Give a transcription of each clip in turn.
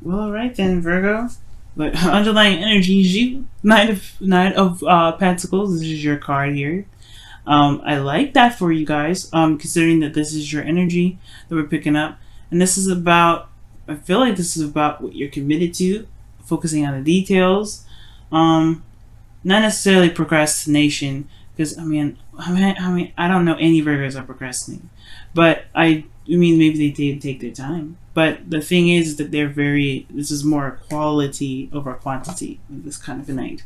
Well, all right then, Virgo. But underlying energy is you. Knight of Pentacles. This is your card here. I like that for you guys. Considering that this is your energy that we're picking up, and this is about. I feel like this is about what you're committed to, focusing on the details. Not necessarily procrastination, because I don't know any Virgos that procrastinate, but I mean, maybe they did take their time. But the thing is that they're very. This is more quality over quantity. This kind of a night.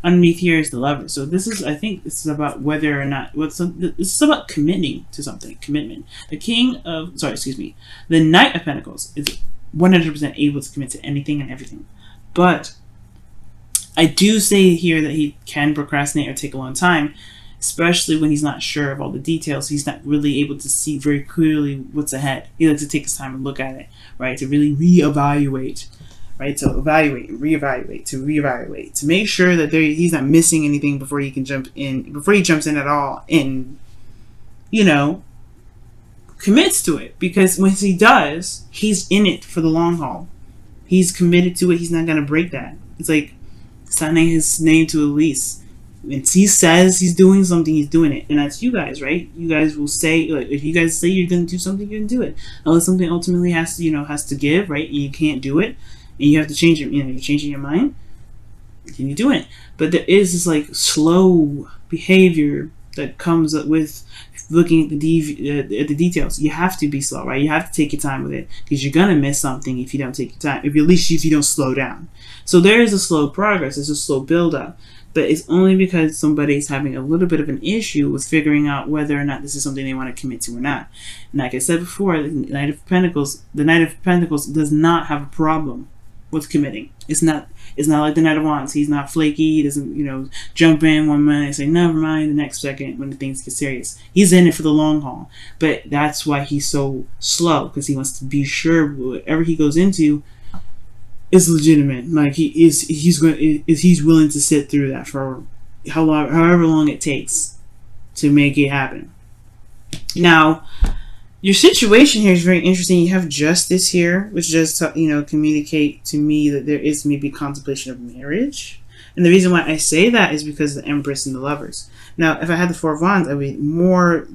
Underneath here is the lover. So this is, I think, this is about whether or not this is about committing to something. Commitment. The Knight of Pentacles is 100% able to commit to anything and everything, but I do say here that he can procrastinate or take a long time, especially when he's not sure of all the details. He's not really able to see very clearly what's ahead. He likes to take his time and look at it, right? To really reevaluate, right? To evaluate, reevaluate, to make sure that he's not missing anything before he can jump in, before he jumps in at all, and you know, commits to it. Because once he does, he's in it for the long haul. He's committed to it. He's not gonna break that. It's like signing his name to a lease. And he says he's doing something, he's doing it. And that's you guys, right? You guys will say, like, if you guys say you're going to do something, you're going to do it. Unless something ultimately has to give, right? And you can't do it, and you have to change it. You're changing your mind, and you're doing it. But there is this like slow behavior that comes up with looking at the details. You have to be slow, right? You have to take your time with it, because you're gonna miss something if you don't take your time. At least if you don't slow down. So there is a slow progress. There's a slow build up. But it's only because somebody's having a little bit of an issue with figuring out whether or not this is something they want to commit to or not. And like I said before, the Knight of Pentacles does not have a problem with committing. It's not like the Knight of Wands. He's not flaky. He doesn't, jump in one minute and say never mind the next second when the things get serious. He's in it for the long haul. But that's why he's so slow, because he wants to be sure whatever he goes into is legitimate. Like he's willing to sit through that for however long it takes to make it happen. Now, your situation here is very interesting. You have Justice here, which does communicate to me that there is maybe contemplation of marriage. And the reason why I say that is because of the Empress and the Lovers. Now, if I had the Four of Wands, I'd be more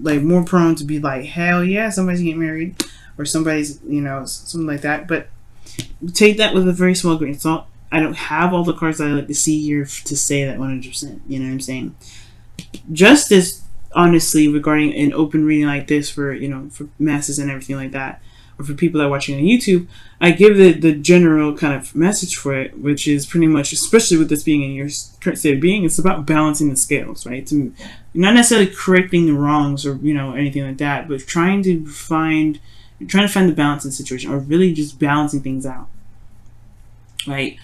prone to be like, hell yeah, somebody's getting married, or somebody's something like that. But take that with a very small grain of salt. I don't have all the cards that I like to see here to say that 100%. You know what I'm saying? Justice, honestly, regarding an open reading like this for masses and everything like that, or for people that are watching on YouTube, I give the general kind of message for it, which is pretty much, especially with this being in your current state of being, it's about balancing the scales, right? Not necessarily correcting the wrongs or anything like that, but trying to find the balance in the situation, or really just balancing things out, right?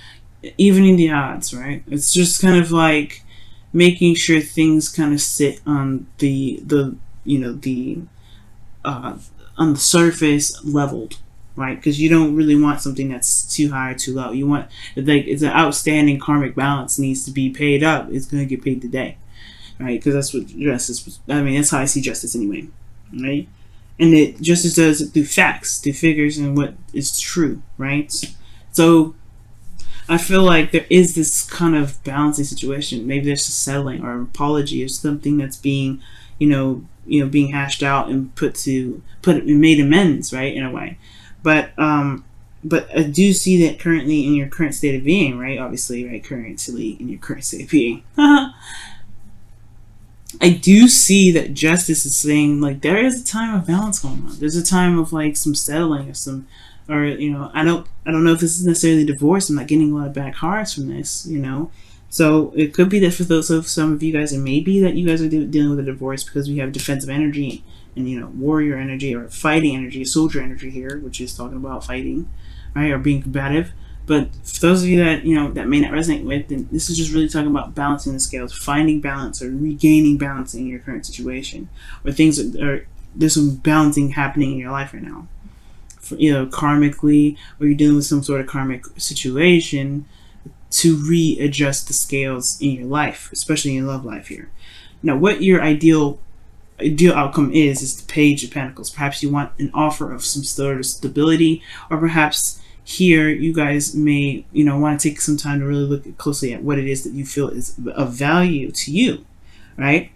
Evening the odds, right? It's just kind of like making sure things kind of sit on on the surface leveled, right? Because you don't really want something that's too high or too low. You want, like, it's an outstanding karmic balance needs to be paid up. It's going to get paid today, right? Because that's what justice. That's how I see justice anyway, right? And justice does it through facts, through figures, and what is true, right? So I feel like there is this kind of balancing situation. Maybe there's a settling or an apology or something that's being, being hashed out and made amends, right, in a way. But I do see that currently in your current state of being, right? Obviously, right? Currently in your current state of being. I do see that justice is saying, like, there is a time of balance going on. There's a time of like some settling or I don't know if this is necessarily divorce. I'm not getting a lot of bad cards from this, So it could be that for some of you guys, it may be that you guys are dealing with a divorce, because we have defensive energy and warrior energy or fighting energy, soldier energy here, which is talking about fighting, right, or being combative. But for those of you that that may not resonate with, then this is just really talking about balancing the scales, finding balance or regaining balance in your current situation, or there's some balancing happening in your life right now, for, karmically, or you're dealing with some sort of karmic situation to readjust the scales in your life, especially in your love life here. Now, what your ideal outcome is the Page of Pentacles. Perhaps you want an offer of some sort of stability, or perhaps here you guys may, want to take some time to really look closely at what it is that you feel is of value to you, right?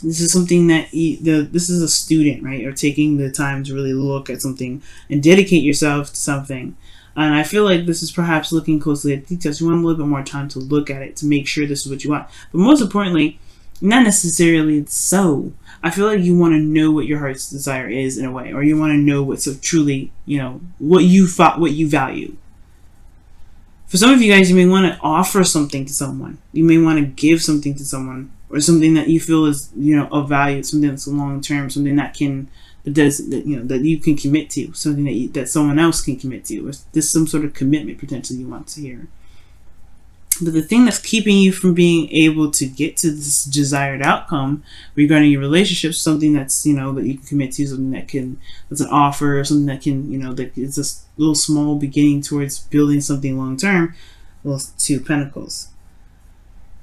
This is something that this is a student, right? Or taking the time to really look at something and dedicate yourself to something. And I feel like this is perhaps looking closely at details. You want a little bit more time to look at it to make sure this is what you want. But most importantly, not necessarily so. I feel like you want to know what your heart's desire is in a way, or you want to know what's truly, what you value. For some of you guys, you may want to offer something to someone. You may want to give something to someone, or something that you feel is, of value, something that's long term, something that that you can commit to, something that someone else can commit to. Or there's some sort of commitment potentially you want to hear. But the thing that's keeping you from being able to get to this desired outcome regarding your relationship, something that's, that you can commit to, something that's an offer, or something that can, that is a little small beginning towards building something long term, well, Two of Pentacles.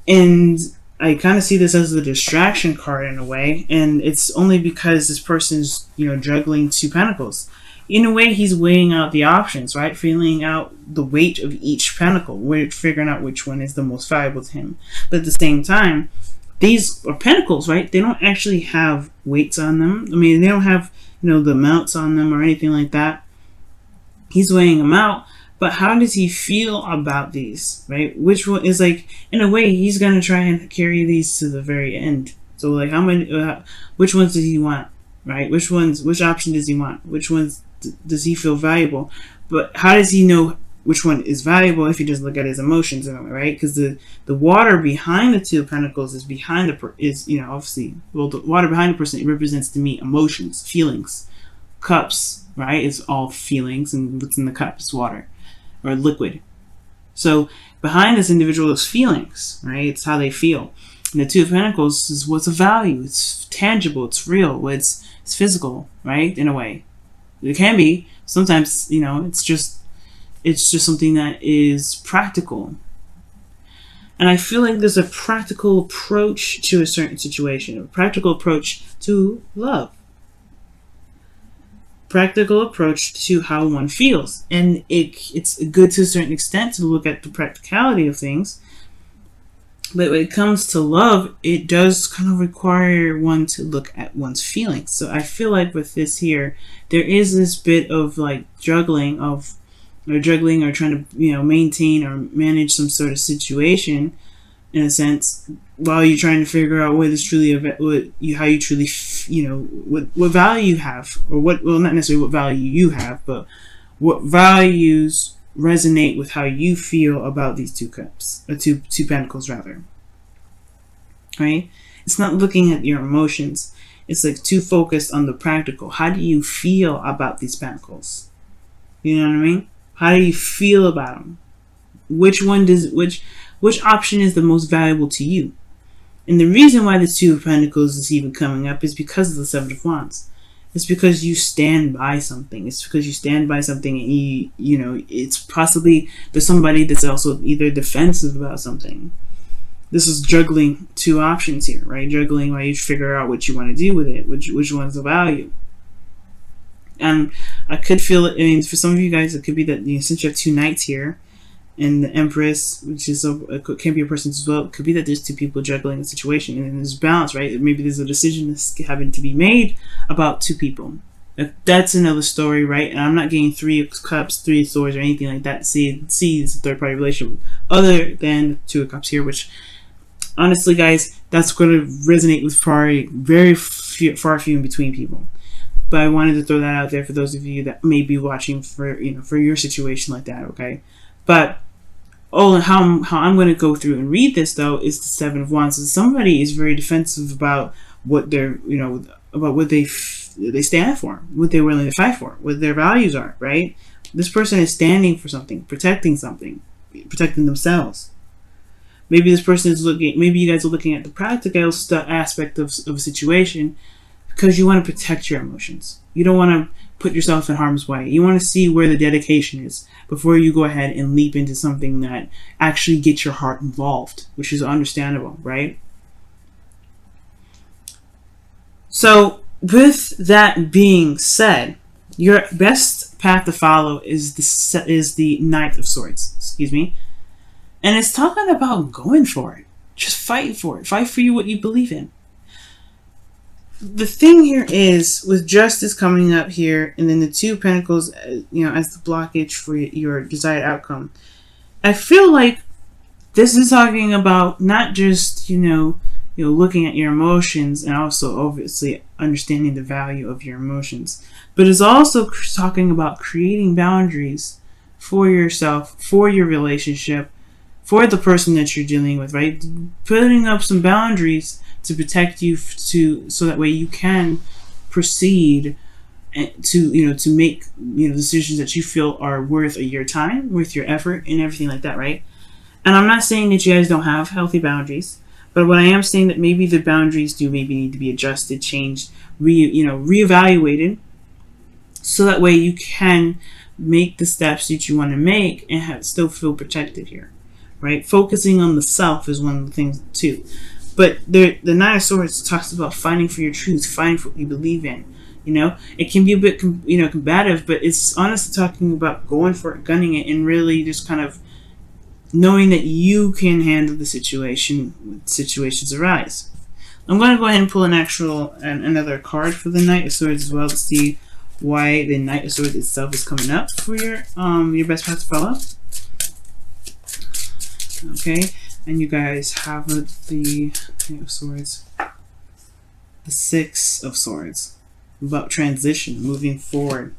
And I kind of see this as the distraction card in a way, and it's only because this person's, juggling Two Pentacles. In a way, he's weighing out the options, right? Feeling out the weight of each pentacle, figuring out which one is the most valuable to him. But at the same time, these are pentacles, right? They don't actually have weights on them. I mean, they don't have, the amounts on them or anything like that. He's weighing them out. But how does he feel about these, right? Which one is in a way, he's going to try and carry these to the very end. So which ones does he want, right? Which option does he want? Which ones does he feel valuable? But how does he know which one is valuable if he doesn't look at his emotions in a way, right? Because the water behind the Two of Pentacles is obviously, well, the water behind the person, it represents to me emotions, feelings. Cups, right? It's all feelings, and what's in the cup is water or liquid. So behind this individual is feelings, right? It's how they feel. And the Two of Pentacles is what's of value. It's tangible. It's real. It's physical, right? In a way. It can be. Sometimes, it's just something that is practical. And I feel like there's a practical approach to a certain situation, a practical approach to love, practical approach to how one feels. And it's good to a certain extent to look at the practicality of things. But when it comes to love, it does kind of require one to look at one's feelings. So I feel like with this here, there is this bit of juggling or trying to, maintain or manage some sort of situation, in a sense, while you're trying to figure out what is truly how you truly, what value you have, or not necessarily what value you have, but what values resonate with how you feel about these two cups, or two pentacles rather. Right? It's not looking at your emotions. It's too focused on the practical. How do you feel about these pentacles? You know what I mean? How do you feel about them? Which option is the most valuable to you? And the reason why the Two of Pentacles is even coming up is because of the Seven of Wands. It's because you stand by something. It's because you stand by something, and it's possibly there's somebody that's also either defensive about something. This is juggling two options here, right? Juggling while you figure out what you want to do with it, which one's the value. And I could feel it. I mean, for some of you guys, it could be that since you have two knights here, and the Empress, which is can be a person as well. It could be that there's two people juggling a situation, and there's balance, right? Maybe there's a decision that's having to be made about two people. That's another story, right? And I'm not getting Three of Cups, Three of Swords, or anything like that. See, it's a third-party relationship, other than Two of Cups here, which honestly, guys, that's going to resonate with probably very few in between people. But I wanted to throw that out there for those of you that may be watching for your situation like that, okay? But how I'm going to go through and read this though is the Seven of Wands. So somebody is very defensive about what they're about what they stand for, what they're willing to fight for, what their values are, right? This person is standing for something, protecting themselves. Maybe this person is maybe you guys are looking at the practical aspect of a situation because you want to protect your emotions. You don't want to put yourself in harm's way. You want to see where the dedication is before you go ahead and leap into something that actually gets your heart involved, which is understandable, right? So with that being said, your best path to follow is the Knight of Swords. Excuse me. And it's talking about going for it. Just fight for it. Fight for what you believe in. The thing here is, with Justice coming up here, and then the Two of Pentacles, as the blockage for your desired outcome, I feel like this is talking about not just, looking at your emotions and also obviously understanding the value of your emotions, but it's also talking about creating boundaries for yourself, for your relationship, for the person that you're dealing with, right? Putting up some boundaries to protect you, so that way you can proceed to make decisions that you feel are worth your time, worth your effort, and everything like that, right? And I'm not saying that you guys don't have healthy boundaries, but what I am saying that maybe the boundaries do maybe need to be adjusted, changed, reevaluated, so that way you can make the steps that you want to make and still feel protected here, right? Focusing on the self is one of the things too. But the Nine of Swords talks about fighting for your truth, fighting for what you believe in. It can be a bit combative, but it's honestly talking about going for it, gunning it, and really just kind of knowing that you can handle the situation when situations arise. I'm going to go ahead and pull another card for the Knight of Swords as well to see why the Knight of Swords itself is coming up for your best path to follow. Okay, and you guys have the Knight of Swords, the Six of Swords, about transition, moving forward.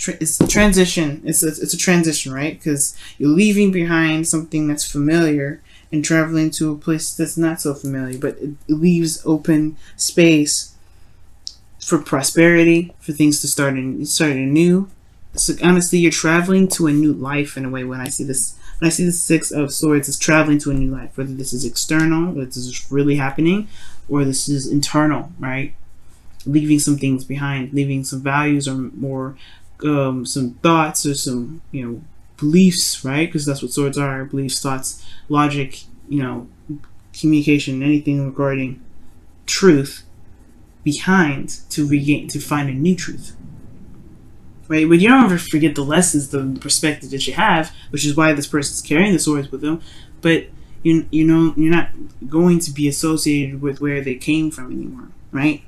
It's a transition. It's a transition, right? Because you're leaving behind something that's familiar and traveling to a place that's not so familiar, but it leaves open space for prosperity, for things to start anew. So honestly, you're traveling to a new life in a way. When I see the Six of Swords, it's traveling to a new life. Whether this is external, whether this is really happening, or this is internal, right? Leaving some things behind, leaving some values or some thoughts or some beliefs, right? Because that's what swords are: beliefs, thoughts, logic, communication, anything regarding truth behind to find a new truth, right? But you don't ever forget the lessons, the perspective that you have, which is why this person's carrying the swords with them. But you're not going to be associated with where they came from anymore, right?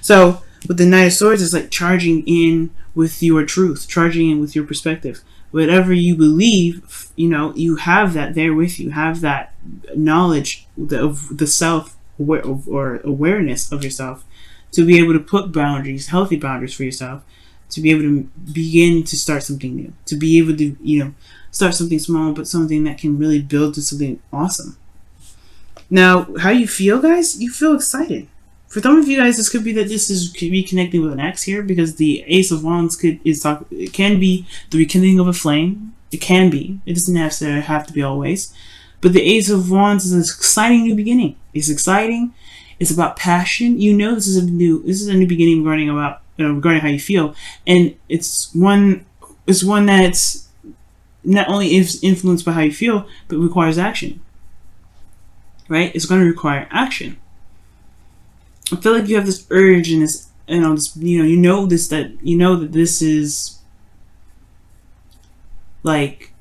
So with the Knight of Swords, it's like charging in with your truth, charging in with your perspective. Whatever you believe, you have that there with you. Have that knowledge of the self or awareness of yourself to be able to put boundaries, healthy boundaries for yourself, to be able to begin to start something new, to be able to start something small, but something that can really build to something awesome. Now, how you feel, guys? You feel excited. For some of you guys, this could be that could be connecting with an ex here, because the Ace of Wands it can be the rekindling of a flame. It can be. It doesn't have to be always. But the Ace of Wands is an exciting new beginning. It's exciting. It's about passion. This is a new beginning regarding how you feel, and it's one that's not only is influenced by how you feel, but requires action. Right? It's going to require action. I feel like you have this urge and this, that this is like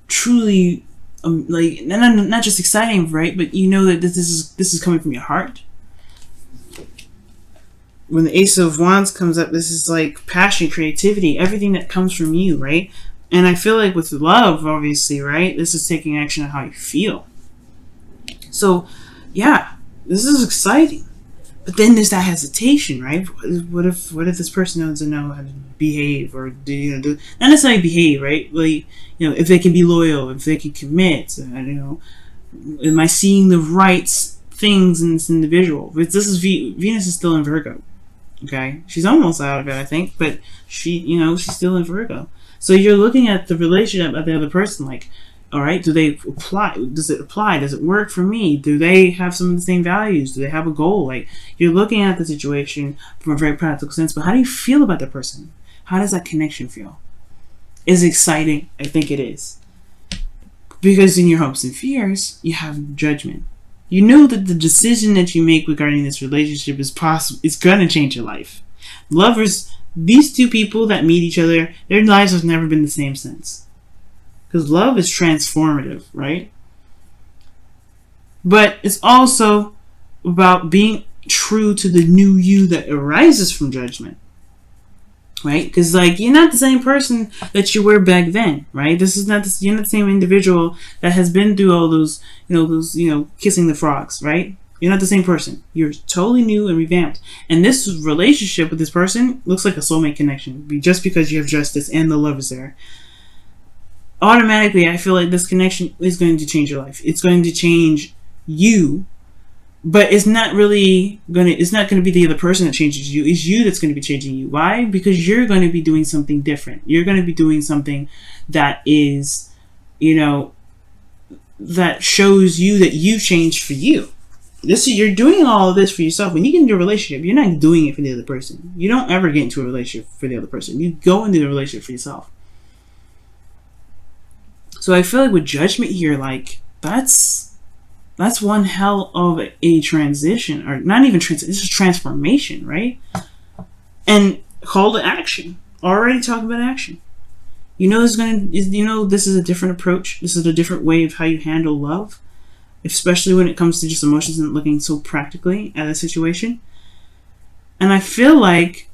truly, like not just exciting, right? But that this is coming from your heart. When the Ace of Wands comes up, this is like passion, creativity, everything that comes from you, right? And I feel like with love, obviously, right? This is taking action on how you feel. So, yeah, this is exciting. But then there's that hesitation, right? What if this person doesn't know how to behave, or not necessarily behave, right? Like, if they can be loyal, if they can commit, am I seeing the right things in this individual? But this is Venus is still in Virgo, okay? She's almost out of it, I think, but she's still in Virgo. So you're looking at the relationship of the other person, like, all right, do they apply? Does it apply? Does it work for me? Do they have some of the same values? Do they have a goal? Like, you're looking at the situation from a very practical sense, but how do you feel about the person? How does that connection feel? Is it exciting? I think it is. Because in your hopes and fears, you have judgment. You know that the decision that you make regarding this relationship is going to change your life. Lovers these two people that meet each other, their lives have never been the same since. Because love is transformative, right? But it's also about being true to the new you that arises from judgment. Right? Because, like, you're not the same person that you were back then, right? You're not the same individual that has been through all those, kissing the frogs, right? You're not the same person. You're totally new and revamped. And this relationship with this person looks like a soulmate connection. Just because you have justice and the love is there. Automatically, I feel like this connection is going to change your life. It's going to change you. But it's not going to be the other person that changes you. It's you that's going to be changing you. Why? Because you're going to be doing something different. You're going to be doing something that is, that shows you that you changed for you. You're doing all of this for yourself. When you get into a relationship, you're not doing it for the other person. You don't ever get into a relationship for the other person. You go into the relationship for yourself. So I feel like with judgment here, like, that's one hell of a transition, or not even transition, this is transformation, right? And call to action. Already talking about action. This is a different approach. This is a different way of how you handle love, especially when it comes to just emotions and looking so practically at a situation. And I feel like,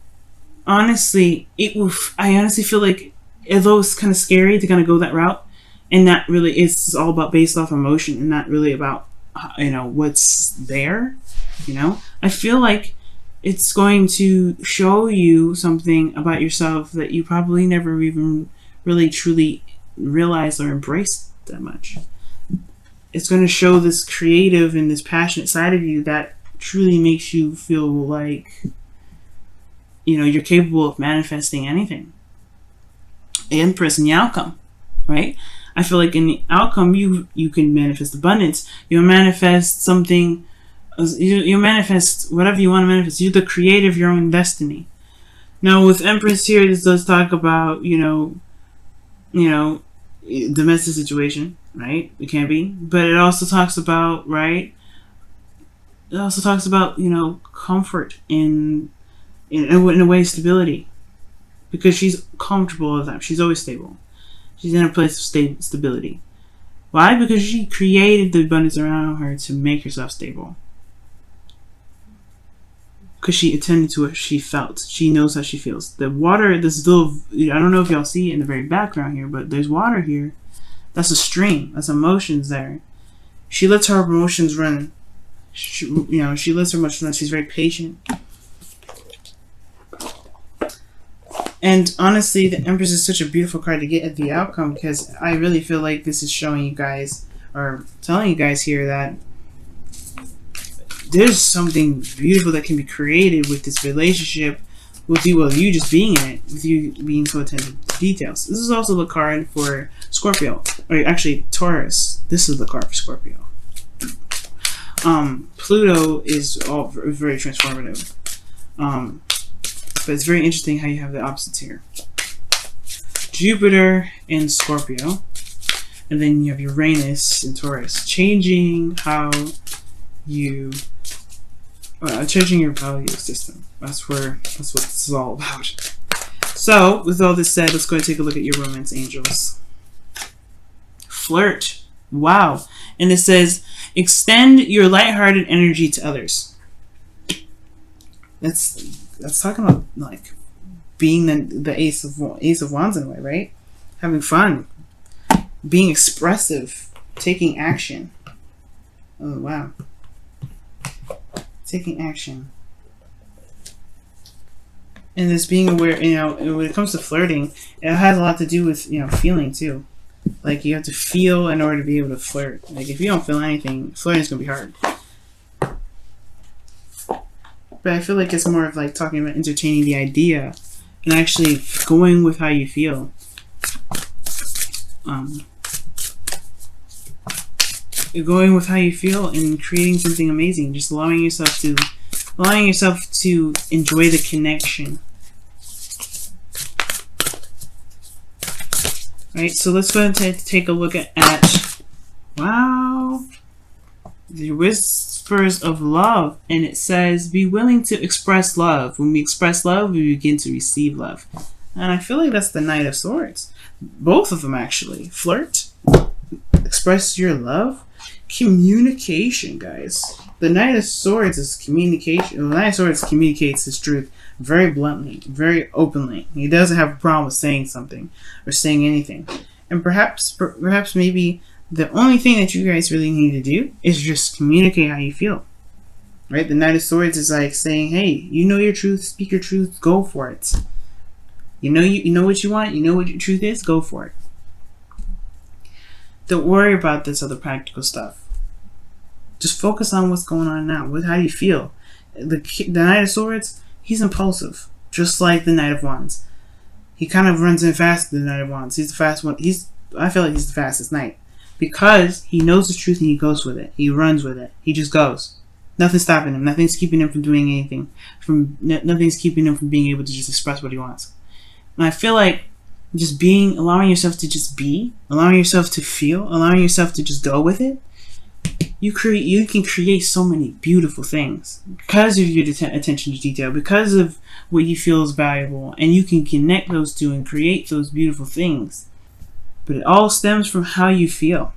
I honestly feel like, although it's kind of scary to kind of go that route, and not really, it's all about based off emotion and not really about what's there. I feel like it's going to show you something about yourself that you probably never even really truly realized or embraced that much. It's going to show this creative and this passionate side of you that truly makes you feel like you're capable of manifesting anything. Empress in the outcome, right? I feel like in the outcome, you can manifest abundance. You'll manifest something. You'll manifest whatever you want to manifest. You're the creator of your own destiny. Now, with Empress here, this does talk about domestic situation, right? It can be, but it also talks about comfort in a way, stability, because she's comfortable with that. She's always stable. She's in a place of stability. Why? Because she created the abundance around her to make herself stable. Because she attended to what she felt. She knows how she feels. The water, this little, I don't know if y'all see it in the very background here, but there's water here. That's a stream. That's emotions there. She lets her emotions run. She lets her emotions run. She's very patient. And honestly, the Empress is such a beautiful card to get at the outcome, because I really feel like this is showing you guys, or telling you guys here, that there's something beautiful that can be created with this relationship, with you just being in it, with you being so attentive to details. This is also the card for Scorpio, or actually Taurus. This is the card for Scorpio. Pluto is all very transformative. But it's very interesting how you have the opposites here. Jupiter in Scorpio, and then you have Uranus in Taurus, changing how you, changing your value system. That's what this is all about. So, with all this said, let's go and take a look at your romance angels. Flirt. Wow. And it says, extend your lighthearted energy to others. That's talking about, like, being the ace of wands in a way, right? Having fun, being expressive, taking action. Oh wow, taking action, and this being aware. When it comes to flirting, it has a lot to do with feeling too. Like, you have to feel in order to be able to flirt. Like, if you don't feel anything, flirting is gonna be hard. But I feel like it's more of like talking about entertaining the idea and actually going with how you feel. You're going with how you feel and creating something amazing. Just allowing yourself to enjoy the connection. Right, so let's go ahead and take a look at wow. The whispers of love, and it says, be willing to express love. When we express love, we begin to receive love. And I feel like that's the Knight of Swords. Both of them, actually. Flirt, express your love, communication, guys. The Knight of Swords is communication. The Knight of Swords communicates his truth very bluntly, very openly. He doesn't have a problem with saying something or saying anything. And perhaps maybe the only thing that you guys really need to do is just communicate how you feel. Right? The Knight of Swords is like saying, hey, you know your truth, speak your truth, go for it. You know what you want, you know what your truth is, go for it. Don't worry about this other practical stuff. Just focus on what's going on now. How do you feel? The Knight of Swords, he's impulsive, just like the Knight of Wands. He kind of runs in fast, the Knight of Wands. He's the fast one. I feel like he's the fastest knight. Because he knows the truth and he goes with it. He runs with it. He just goes. Nothing's stopping him. Nothing's keeping him from doing anything. Nothing's keeping him from being able to just express what he wants. And I feel like just allowing yourself to just be, allowing yourself to feel, allowing yourself to just go with it, you can create so many beautiful things because of your attention to detail, because of what you feel is valuable, and you can connect those two and create those beautiful things. But it all stems from how you feel.